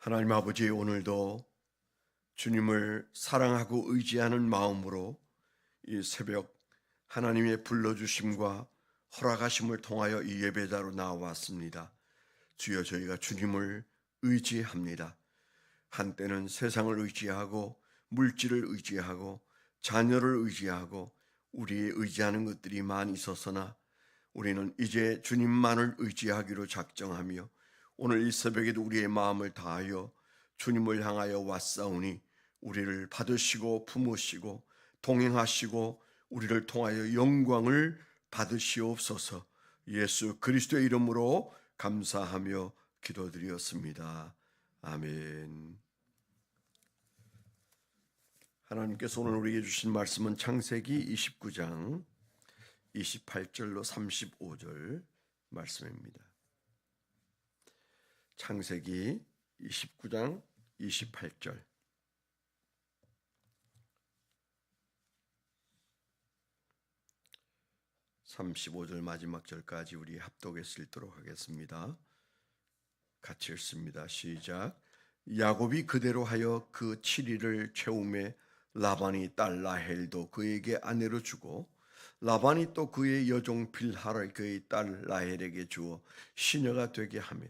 하나님 아버지, 오늘도 주님을 사랑하고 의지하는 마음으로 이 새벽 하나님의 불러주심과 허락하심을 통하여 이 예배자로 나와왔습니다. 주여, 저희가 주님을 의지합니다. 한때는 세상을 의지하고 물질을 의지하고 자녀를 의지하고 우리의 의지하는 것들이 많이 있었으나 우리는 이제 주님만을 의지하기로 작정하며 오늘 이 새벽에도 우리의 마음을 다하여 주님을 향하여 왔사오니 우리를 받으시고 품으시고 동행하시고 우리를 통하여 영광을 받으시옵소서. 예수 그리스도의 이름으로 감사하며 기도드렸습니다. 아멘. 하나님께서 오늘 우리에게 주신 말씀은 창세기 29장 28절로 35절 말씀입니다. 창세기 29장 28절. 35절 마지막 절까지 우리 합독해서 읽도록 하겠습니다. 같이 읽습니다. 시작. 야곱이 그대로 하여 그 7일을 채우매 라반이 딸 라헬도 그에게 아내로 주고 라반이 또 그의 여종 빌하를 그의 딸 라헬에게 주어 시녀가 되게 하며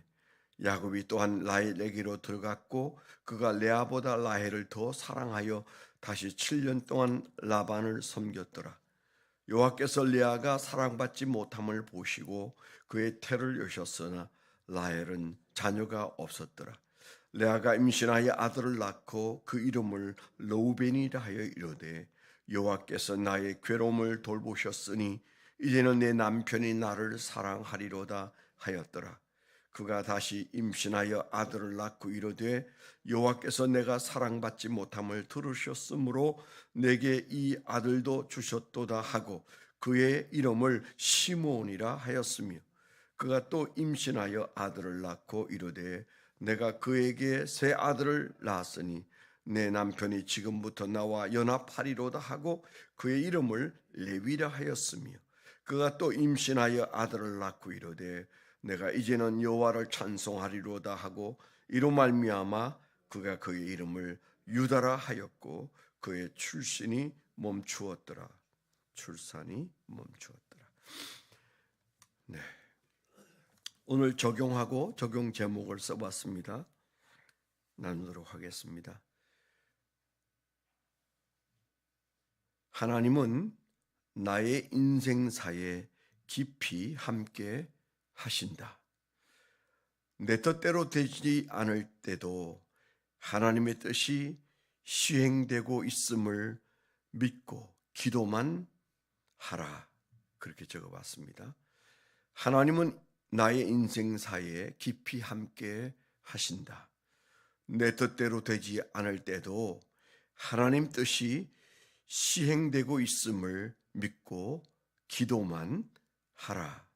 야곱이 또한 라헬에게로 들어갔고 그가 레아보다 라헬을 더 사랑하여 다시 7년 동안 라반을 섬겼더라. 여호와께서 레아가 사랑받지 못함을 보시고 그의 태를 여셨으나 라헬은 자녀가 없었더라. 레아가 임신하여 아들을 낳고 그 이름을 르우벤이라 하여 이르되 여호와께서 나의 괴로움을 돌보셨으니 이제는 내 남편이 나를 사랑하리로다 하였더라. 그가 다시 임신하여 아들을 낳고 이르되 여호와께서 내가 사랑받지 못함을 들으셨으므로 내게 이 아들도 주셨도다 하고 그의 이름을 시므온이라 하였으며 그가 또 임신하여 아들을 낳고 이르되 내가 그에게 새 아들을 낳았으니 내 남편이 지금부터 나와 연합하리로다 하고 그의 이름을 레위라 하였으며 그가 또 임신하여 아들을 낳고 이르되 내가 이제는 여호와를 찬송하리로다 하고 이로 말미암아 그가 그의 이름을 유다라 하였고 그의 출산이 멈추었더라. 네. 오늘 적용하고 적용 제목을 써봤습니다. 나누도록 하겠습니다. 하나님은 나의 인생사에 깊이 함께 하신다. 내 뜻대로 되지 않을 때도 하나님의 뜻이 시행되고 있음을 믿고 기도만 하라. 그렇게 적어봤습니다. 하나님은 나의 인생사에 깊이 함께 하신다. 내 뜻대로 되지 않을 때도 하나님 뜻이 시행되고 있음을 믿고 기도만 하라.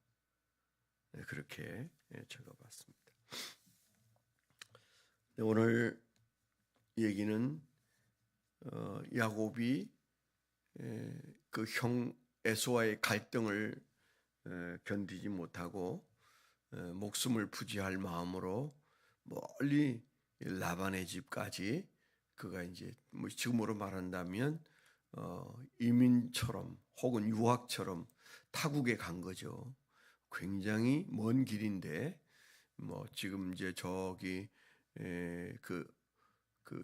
그렇게 적어봤습니다. 오늘 얘기는 야곱이 그 형 에서와의 갈등을 견디지 못하고 목숨을 부지할 마음으로 멀리 라반의 집까지 그가 이제 뭐 지금으로 말한다면 이민처럼 혹은 유학처럼 타국에 간 거죠. 굉장히 먼 길인데 뭐 지금 이제 저기 그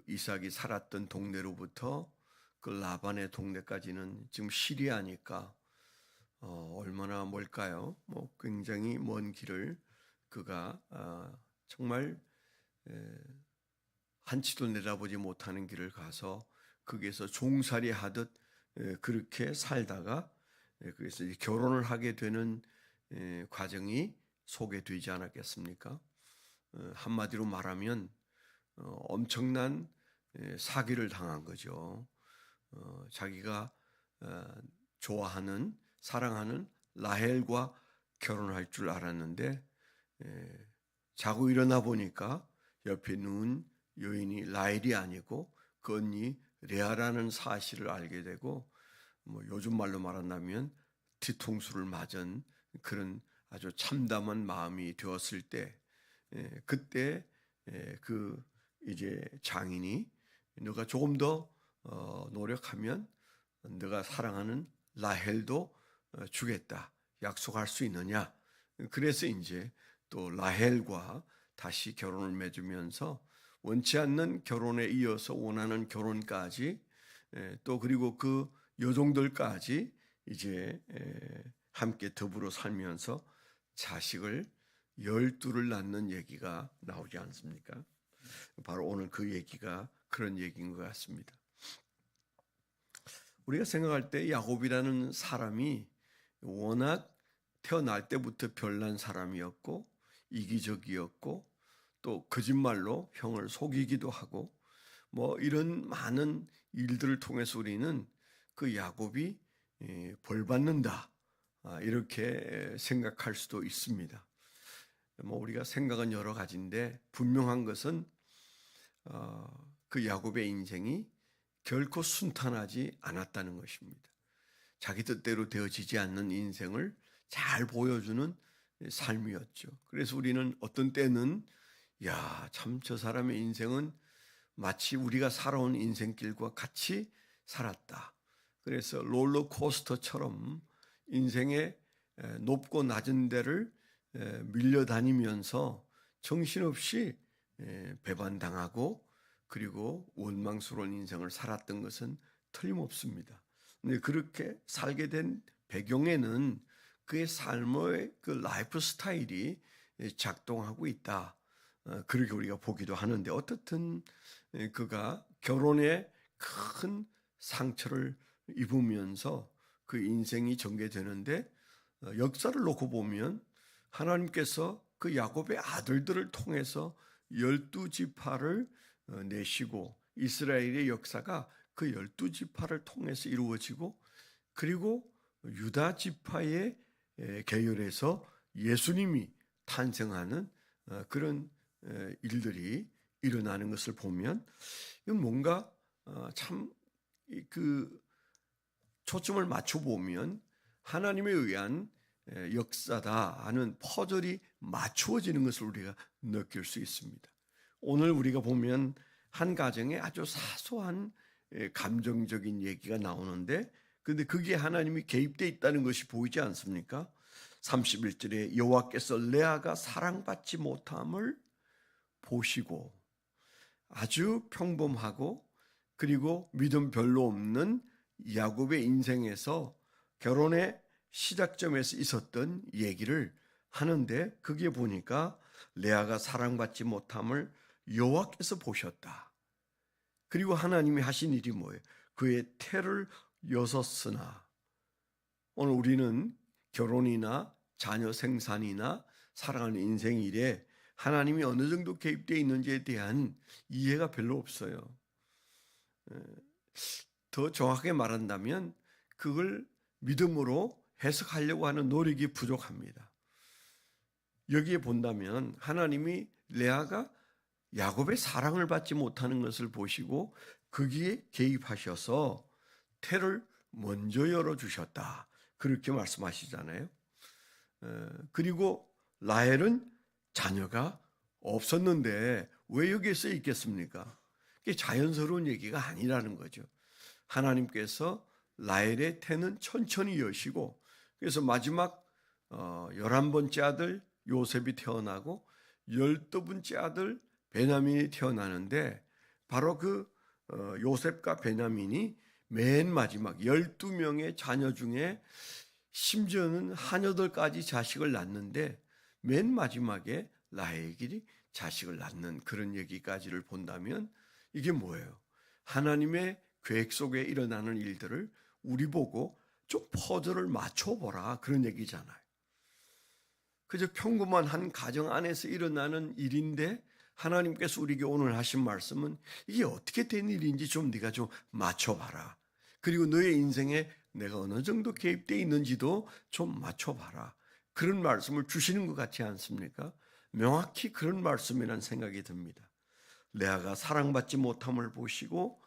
이삭이 살았던 동네로부터 그 라반의 동네까지는 지금 시리아니까 얼마나 멀까요? 뭐 굉장히 먼 길을 그가 정말 한치도 내다보지 못하는 길을 가서 거기에서 종살이 하듯 그렇게 살다가 그래서 결혼을 하게 되는 과정이 소개되지 않았겠습니까? 한마디로 말하면 엄청난 사기를 당한 거죠. 자기가 좋아하는 사랑하는 라헬과 결혼할 줄 알았는데 자고 일어나 보니까 옆에 누운 여인이 라헬이 아니고 그 언니 레아라는 사실을 알게 되고 뭐 요즘 말로 말한다면 뒤통수를 맞은 그런 아주 참담한 마음이 되었을 때 그때 그 이제 장인이 너가 조금 더 노력하면 너가 사랑하는 라헬도 주겠다. 약속할 수 있느냐? 그래서 이제 또 라헬과 다시 결혼을 맺으면서 원치 않는 결혼에 이어서 원하는 결혼까지 또 그리고 그 여종들까지 이제 함께 더불어 살면서 자식을 12를 낳는 얘기가 나오지 않습니까? 바로 오늘 그 얘기가 그런 얘기인 것 같습니다. 우리가 생각할 때 야곱이라는 사람이 워낙 태어날 때부터 별난 사람이었고 이기적이었고 또 거짓말로 형을 속이기도 하고 뭐 이런 많은 일들을 통해서 우리는 그 야곱이 벌 받는다 이렇게 생각할 수도 있습니다. 뭐 우리가 생각은 여러 가지인데 분명한 것은 그 야곱의 인생이 결코 순탄하지 않았다는 것입니다. 자기 뜻대로 되어지지 않는 인생을 잘 보여주는 삶이었죠. 그래서 우리는 어떤 때는 야, 참 저 사람의 인생은 마치 우리가 살아온 인생길과 같이 살았다. 그래서 롤러코스터처럼 인생의 높고 낮은 데를 밀려다니면서 정신없이 배반당하고 그리고 원망스러운 인생을 살았던 것은 틀림없습니다. 근데 그렇게 살게 된 배경에는 그의 삶의 그 라이프 스타일이 작동하고 있다. 그렇게 우리가 보기도 하는데 어떻든 그가 결혼에 큰 상처를 입으면서 그 인생이 전개되는데 역사를 놓고 보면 하나님께서 그 야곱의 아들들을 통해서 12지파를 내시고 이스라엘의 역사가 그 12지파를 통해서 이루어지고 그리고 유다 지파의 계열에서 예수님이 탄생하는 그런 일들이 일어나는 것을 보면 이건 뭔가 참 그 초점을 맞춰 보면 하나님에 의한 역사다 하는 퍼즐이 맞추어지는 것을 우리가 느낄 수 있습니다. 오늘 우리가 보면 한 가정에 아주 사소한 감정적인 얘기가 나오는데 근데 그게 하나님이 개입되어 있다는 것이 보이지 않습니까? 31절에 여호와께서 레아가 사랑받지 못함을 보시고 아주 평범하고 그리고 믿음 별로 없는 야곱의 인생에서 결혼의 시작점에서 있었던 얘기를 하는데 그게 보니까 레아가 사랑받지 못함을 여호와께서 보셨다. 그리고 하나님이 하신 일이 뭐예요? 그의 태를 여섰으나 오늘 우리는 결혼이나 자녀 생산이나 사랑하는 인생 일에 하나님이 어느 정도 개입되어 있는지에 대한 이해가 별로 없어요. 더 정확하게 말한다면 그걸 믿음으로 해석하려고 하는 노력이 부족합니다. 여기에 본다면 하나님이 레아가 야곱의 사랑을 받지 못하는 것을 보시고 거기에 개입하셔서 태를 먼저 열어주셨다. 그렇게 말씀하시잖아요. 그리고 라헬은 자녀가 없었는데 왜 여기에 써 있겠습니까? 그게 자연스러운 얘기가 아니라는 거죠. 하나님께서 라헬의 태는 천천히 여시고 그래서 마지막 11번째 아들 요셉이 태어나고 12번째 아들 베냐민이 태어나는데 바로 그 요셉과 베냐민이 맨 마지막 12명의 자녀 중에 심지어는 하녀들까지 자식을 낳는데 맨 마지막에 라헬이 자식을 낳는 그런 얘기까지를 본다면 이게 뭐예요? 하나님의 계획 속에 일어나는 일들을 우리 보고 좀 퍼즐을 맞춰보라 그런 얘기잖아요. 그저 평범한 한 가정 안에서 일어나는 일인데 하나님께서 우리에게 오늘 하신 말씀은 이게 어떻게 된 일인지 좀 네가 좀 맞춰봐라. 그리고 너의 인생에 내가 어느 정도 개입되어 있는지도 좀 맞춰봐라. 그런 말씀을 주시는 것 같지 않습니까? 명확히 그런 말씀이라는 생각이 듭니다. 레아가 사랑받지 못함을 보시고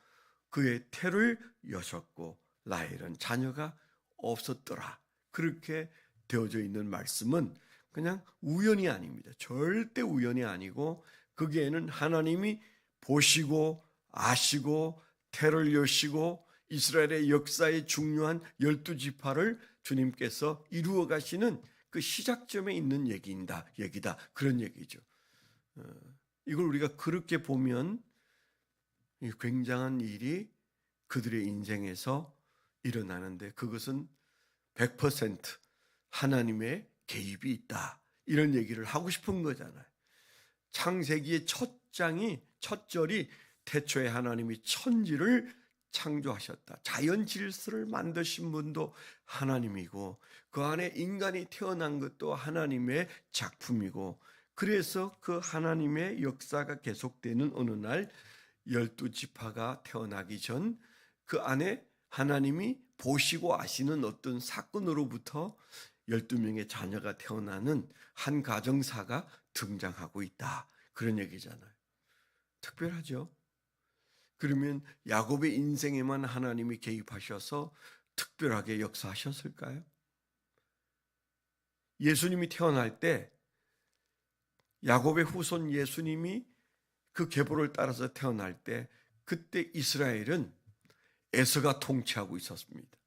그의 태를 여셨고 라헬은 자녀가 없었더라. 그렇게 되어져 있는 말씀은 그냥 우연이 아닙니다. 절대 우연이 아니고 거기에는 하나님이 보시고 아시고 태를 여시고 이스라엘의 역사의 중요한 12지파를 주님께서 이루어 가시는 그 시작점에 있는 얘기다. 그런 얘기죠. 이걸 우리가 그렇게 보면 굉장한 일이 그들의 인생에서 일어나는데 그것은 100% 하나님의 개입이 있다. 이런 얘기를 하고 싶은 거잖아요. 창세기의 첫 절이 태초에 하나님이 천지를 창조하셨다. 자연 질서를 만드신 분도 하나님이고 그 안에 인간이 태어난 것도 하나님의 작품이고 그래서 그 하나님의 역사가 계속되는 어느 날 12지파가 태어나기 전 그 안에 하나님이 보시고 아시는 어떤 사건으로부터 12명의 자녀가 태어나는 한 가정사가 등장하고 있다. 그런 얘기잖아요. 특별하죠? 그러면 야곱의 인생에만 하나님이 개입하셔서 특별하게 역사하셨을까요? 예수님이 태어날 때 야곱의 후손 예수님이 그 계보를 따라서 태어날 때 그때 이스라엘은 에서가 통치하고 있었습니다.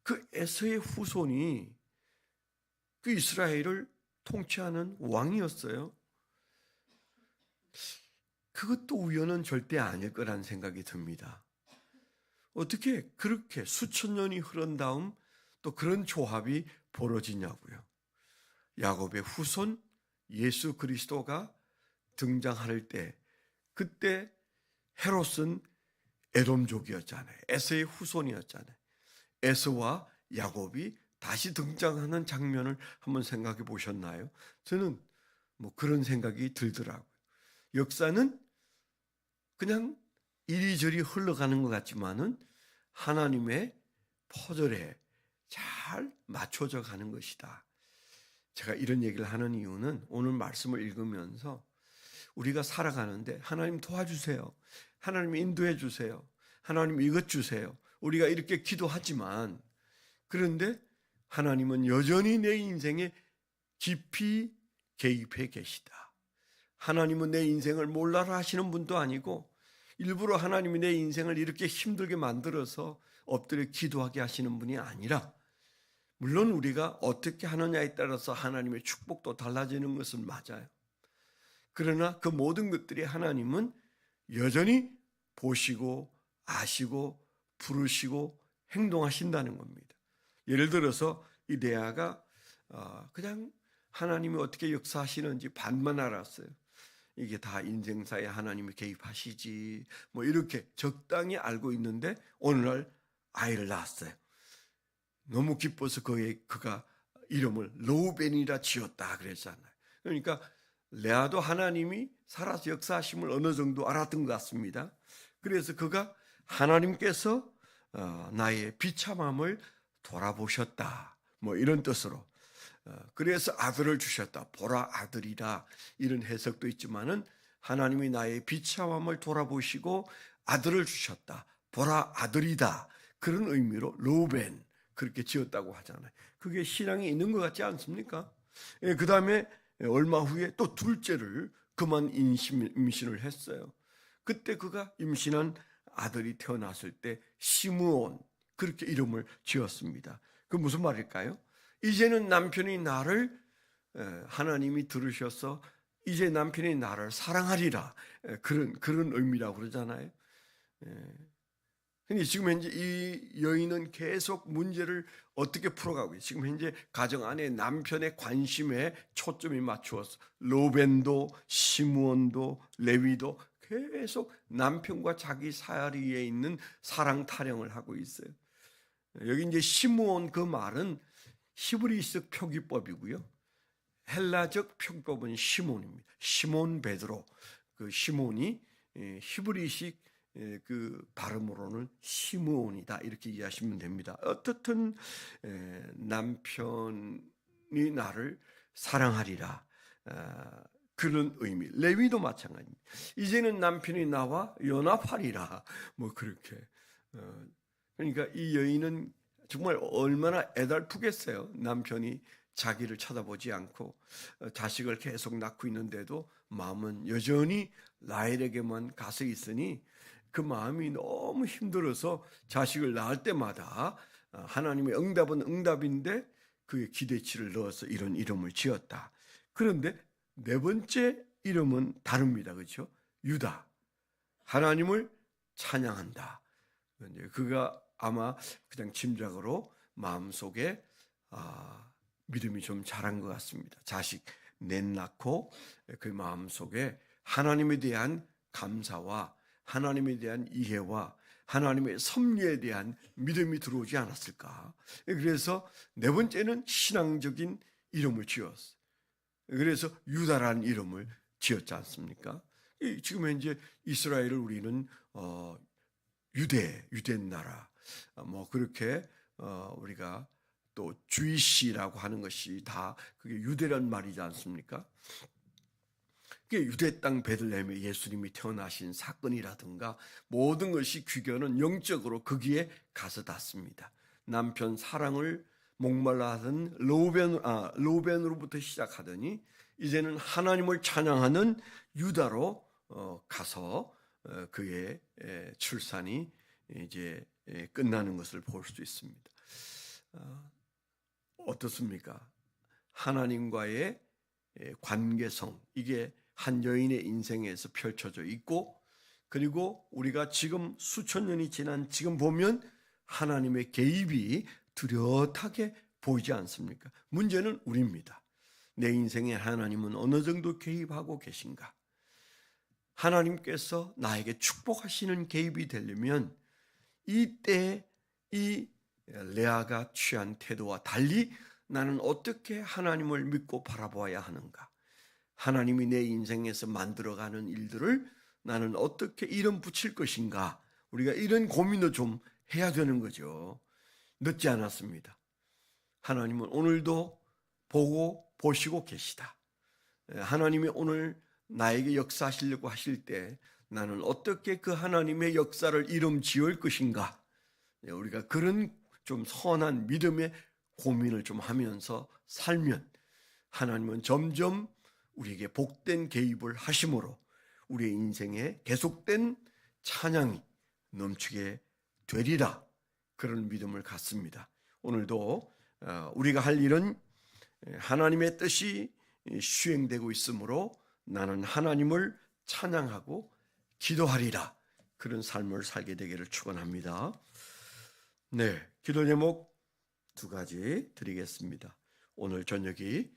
그 에서의 후손이 그 이스라엘을 통치하는 왕이었어요. 그것도 우연은 절대 아닐 거란 생각이 듭니다. 어떻게 그렇게 수천 년이 흐른 다음 또 그런 조합이 벌어지냐고요. 야곱의 후손 예수 그리스도가 등장할 때 그때 헤롯은 에돔족이었잖아요. 에서의 후손이었잖아요. 에서와 야곱이 다시 등장하는 장면을 한번 생각해 보셨나요? 저는 그런 생각이 들더라고요. 역사는 그냥 이리저리 흘러가는 것 같지만은 하나님의 퍼즐에 잘 맞춰져 가는 것이다. 제가 이런 얘기를 하는 이유는 오늘 말씀을 읽으면서 우리가 살아가는데 하나님 도와주세요. 하나님 인도해 주세요. 하나님 이것 주세요. 우리가 이렇게 기도하지만 그런데 하나님은 여전히 내 인생에 깊이 개입해 계시다. 하나님은 내 인생을 몰라라 하시는 분도 아니고 일부러 하나님이 내 인생을 이렇게 힘들게 만들어서 엎드려 기도하게 하시는 분이 아니라 물론 우리가 어떻게 하느냐에 따라서 하나님의 축복도 달라지는 것은 맞아요. 그러나 그 모든 것들이 하나님은 여전히 보시고 아시고 부르시고 행동하신다는 겁니다. 예를 들어서 이 레아가 그냥 하나님이 어떻게 역사하시는지 반만 알았어요. 이게 다 인생사에 하나님이 개입하시지 이렇게 적당히 알고 있는데 어느 날 아이를 낳았어요. 너무 기뻐서 그가 이름을 르우벤이라 지었다 그랬잖아요. 그러니까 레아도 하나님이 살아서 역사하심을 어느 정도 알았던 것 같습니다. 그래서 그가 하나님께서 나의 비참함을 돌아보셨다 이런 뜻으로 그래서 아들을 주셨다. 보라 아들이라 이런 해석도 있지만은 하나님이 나의 비참함을 돌아보시고 아들을 주셨다. 보라 아들이다. 그런 의미로 르우벤 그렇게 지었다고 하잖아요. 그게 신앙이 있는 것 같지 않습니까? 그 다음에 얼마 후에 또 둘째를 그만 임신을 했어요. 그때 그가 임신한 아들이 태어났을 때 시므온 그렇게 이름을 지었습니다. 그 무슨 말일까요? 이제는 남편이 나를 하나님이 들으셔서 이제 남편이 나를 사랑하리라 그런 의미라고 그러잖아요. 근데 지금 현재 이 여인은 계속 문제를 어떻게 풀어가고 있어요. 지금 현재 가정 안에 남편의 관심에 초점이 맞추어서 르우벤도 시므온도 레위도 계속 남편과 자기 사이에 있는 사랑 타령을 하고 있어요. 여기 이제 시므온 그 말은 히브리식 표기법이고요. 헬라적 표기법은 시몬입니다. 시몬 베드로 그 시몬이 히브리식 그 발음으로는 시므온이다 이렇게 이해하시면 됩니다. 어떻든 남편이 나를 사랑하리라 그런 의미. 레위도 마찬가지입니다. 이제는 남편이 나와 연합하리라 그렇게 그러니까 이 여인은 정말 얼마나 애달프겠어요. 남편이 자기를 쳐다보지 않고 자식을 계속 낳고 있는데도 마음은 여전히 라헬에게만 가서 있으니 그 마음이 너무 힘들어서 자식을 낳을 때마다 하나님의 응답은 응답인데 그의 기대치를 넣어서 이런 이름을 지었다. 그런데 네 번째 이름은 다릅니다. 그렇죠? 유다. 하나님을 찬양한다. 그가 아마 그냥 짐작으로 마음속에 믿음이 좀 자란 것 같습니다. 자식 넷 낳고 그 마음속에 하나님에 대한 감사와 하나님에 대한 이해와 하나님의 섭리에 대한 믿음이 들어오지 않았을까. 그래서 네 번째는 신앙적인 이름을 지었어요. 그래서 유다라는 이름을 지었지 않습니까? 지금 현재 이스라엘을 우리는 유대 나라 뭐 그렇게 우리가 또 주이시라고 하는 것이 다 그게 유대란 말이지 않습니까? 그게 유대 땅 베들레헴에 예수님이 태어나신 사건이라든가 모든 것이 귀결은 영적으로 거기에 가서 닿습니다. 남편 사랑을 목말라 하던 로벤으로부터 시작하더니 이제는 하나님을 찬양하는 유다로 가서 그의 출산이 이제 끝나는 것을 볼 수 있습니다. 어떻습니까? 하나님과의 관계성, 이게 한 여인의 인생에서 펼쳐져 있고, 그리고 우리가 지금 수천 년이 지난 지금 보면 하나님의 개입이 뚜렷하게 보이지 않습니까? 문제는 우리입니다. 내 인생에 하나님은 어느 정도 개입하고 계신가? 하나님께서 나에게 축복하시는 개입이 되려면 이때 이 레아가 취한 태도와 달리 나는 어떻게 하나님을 믿고 바라보아야 하는가? 하나님이 내 인생에서 만들어가는 일들을 나는 어떻게 이름 붙일 것인가? 우리가 이런 고민도 좀 해야 되는 거죠. 늦지 않았습니다. 하나님은 오늘도 보시고 계시다. 하나님이 오늘 나에게 역사하시려고 하실 때 나는 어떻게 그 하나님의 역사를 이름 지을 것인가? 우리가 그런 좀 선한 믿음의 고민을 좀 하면서 살면 하나님은 점점 우리에게 복된 개입을 하심으로 우리의 인생에 계속된 찬양이 넘치게 되리라, 그런 믿음을 갖습니다. 오늘도 우리가 할 일은 하나님의 뜻이 수행되고 있으므로 나는 하나님을 찬양하고 기도하리라, 그런 삶을 살게 되기를 축원합니다. 네, 기도 제목 두 가지 드리겠습니다. 오늘 저녁이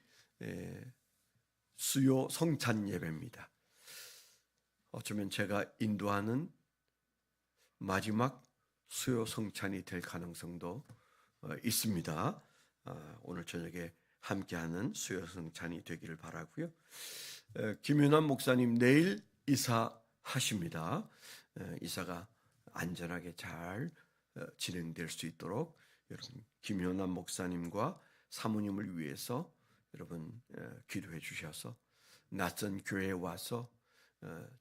수요 성찬 예배입니다. 어쩌면 제가 인도하는 마지막 수요 성찬이 될 가능성도 있습니다. 오늘 저녁에 함께하는 수요 성찬이 되기를 바라고요. 김윤환 목사님 내일 이사하십니다. 이사가 안전하게 잘 진행될 수 있도록 여러분 김윤환 목사님과 사모님을 위해서 여러분 기도해 주셔서 낯선 교회에 와서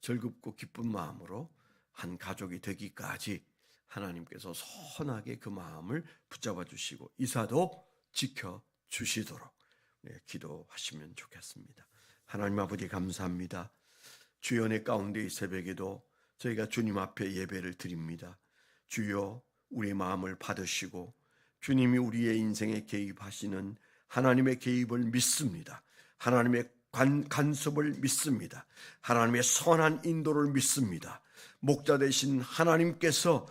즐겁고 기쁜 마음으로 한 가족이 되기까지 하나님께서 선하게 그 마음을 붙잡아 주시고 이사도 지켜 주시도록 기도하시면 좋겠습니다. 하나님 아버지 감사합니다. 주연의 가운데 이 새벽에도 저희가 주님 앞에 예배를 드립니다. 주여 우리의 마음을 받으시고 주님이 우리의 인생에 개입하시는 하나님의 개입을 믿습니다. 하나님의 간섭을 믿습니다. 하나님의 선한 인도를 믿습니다. 목자 되신 하나님께서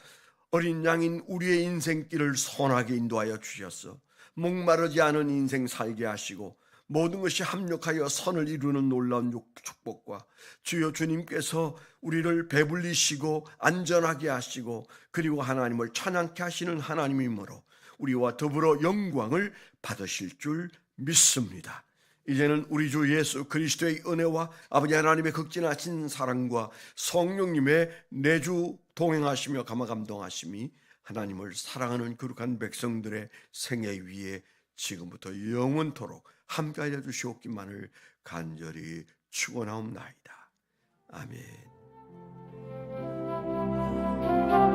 어린 양인 우리의 인생길을 선하게 인도하여 주셔서 목마르지 않은 인생 살게 하시고 모든 것이 합력하여 선을 이루는 놀라운 축복과 주여 주님께서 우리를 배불리시고 안전하게 하시고 그리고 하나님을 찬양케 하시는 하나님이므로 우리와 더불어 영광을 받으실 줄 믿습니다. 이제는 우리 주 예수 그리스도의 은혜와 아버지 하나님의 극진하신 사랑과 성령님의 내주 동행하시며 감화감동하심이 하나님을 사랑하는 거룩한 백성들의 생애 위에 지금부터 영원토록 함께하여 주시옵기만을 간절히 축원하옵나이다. 아멘.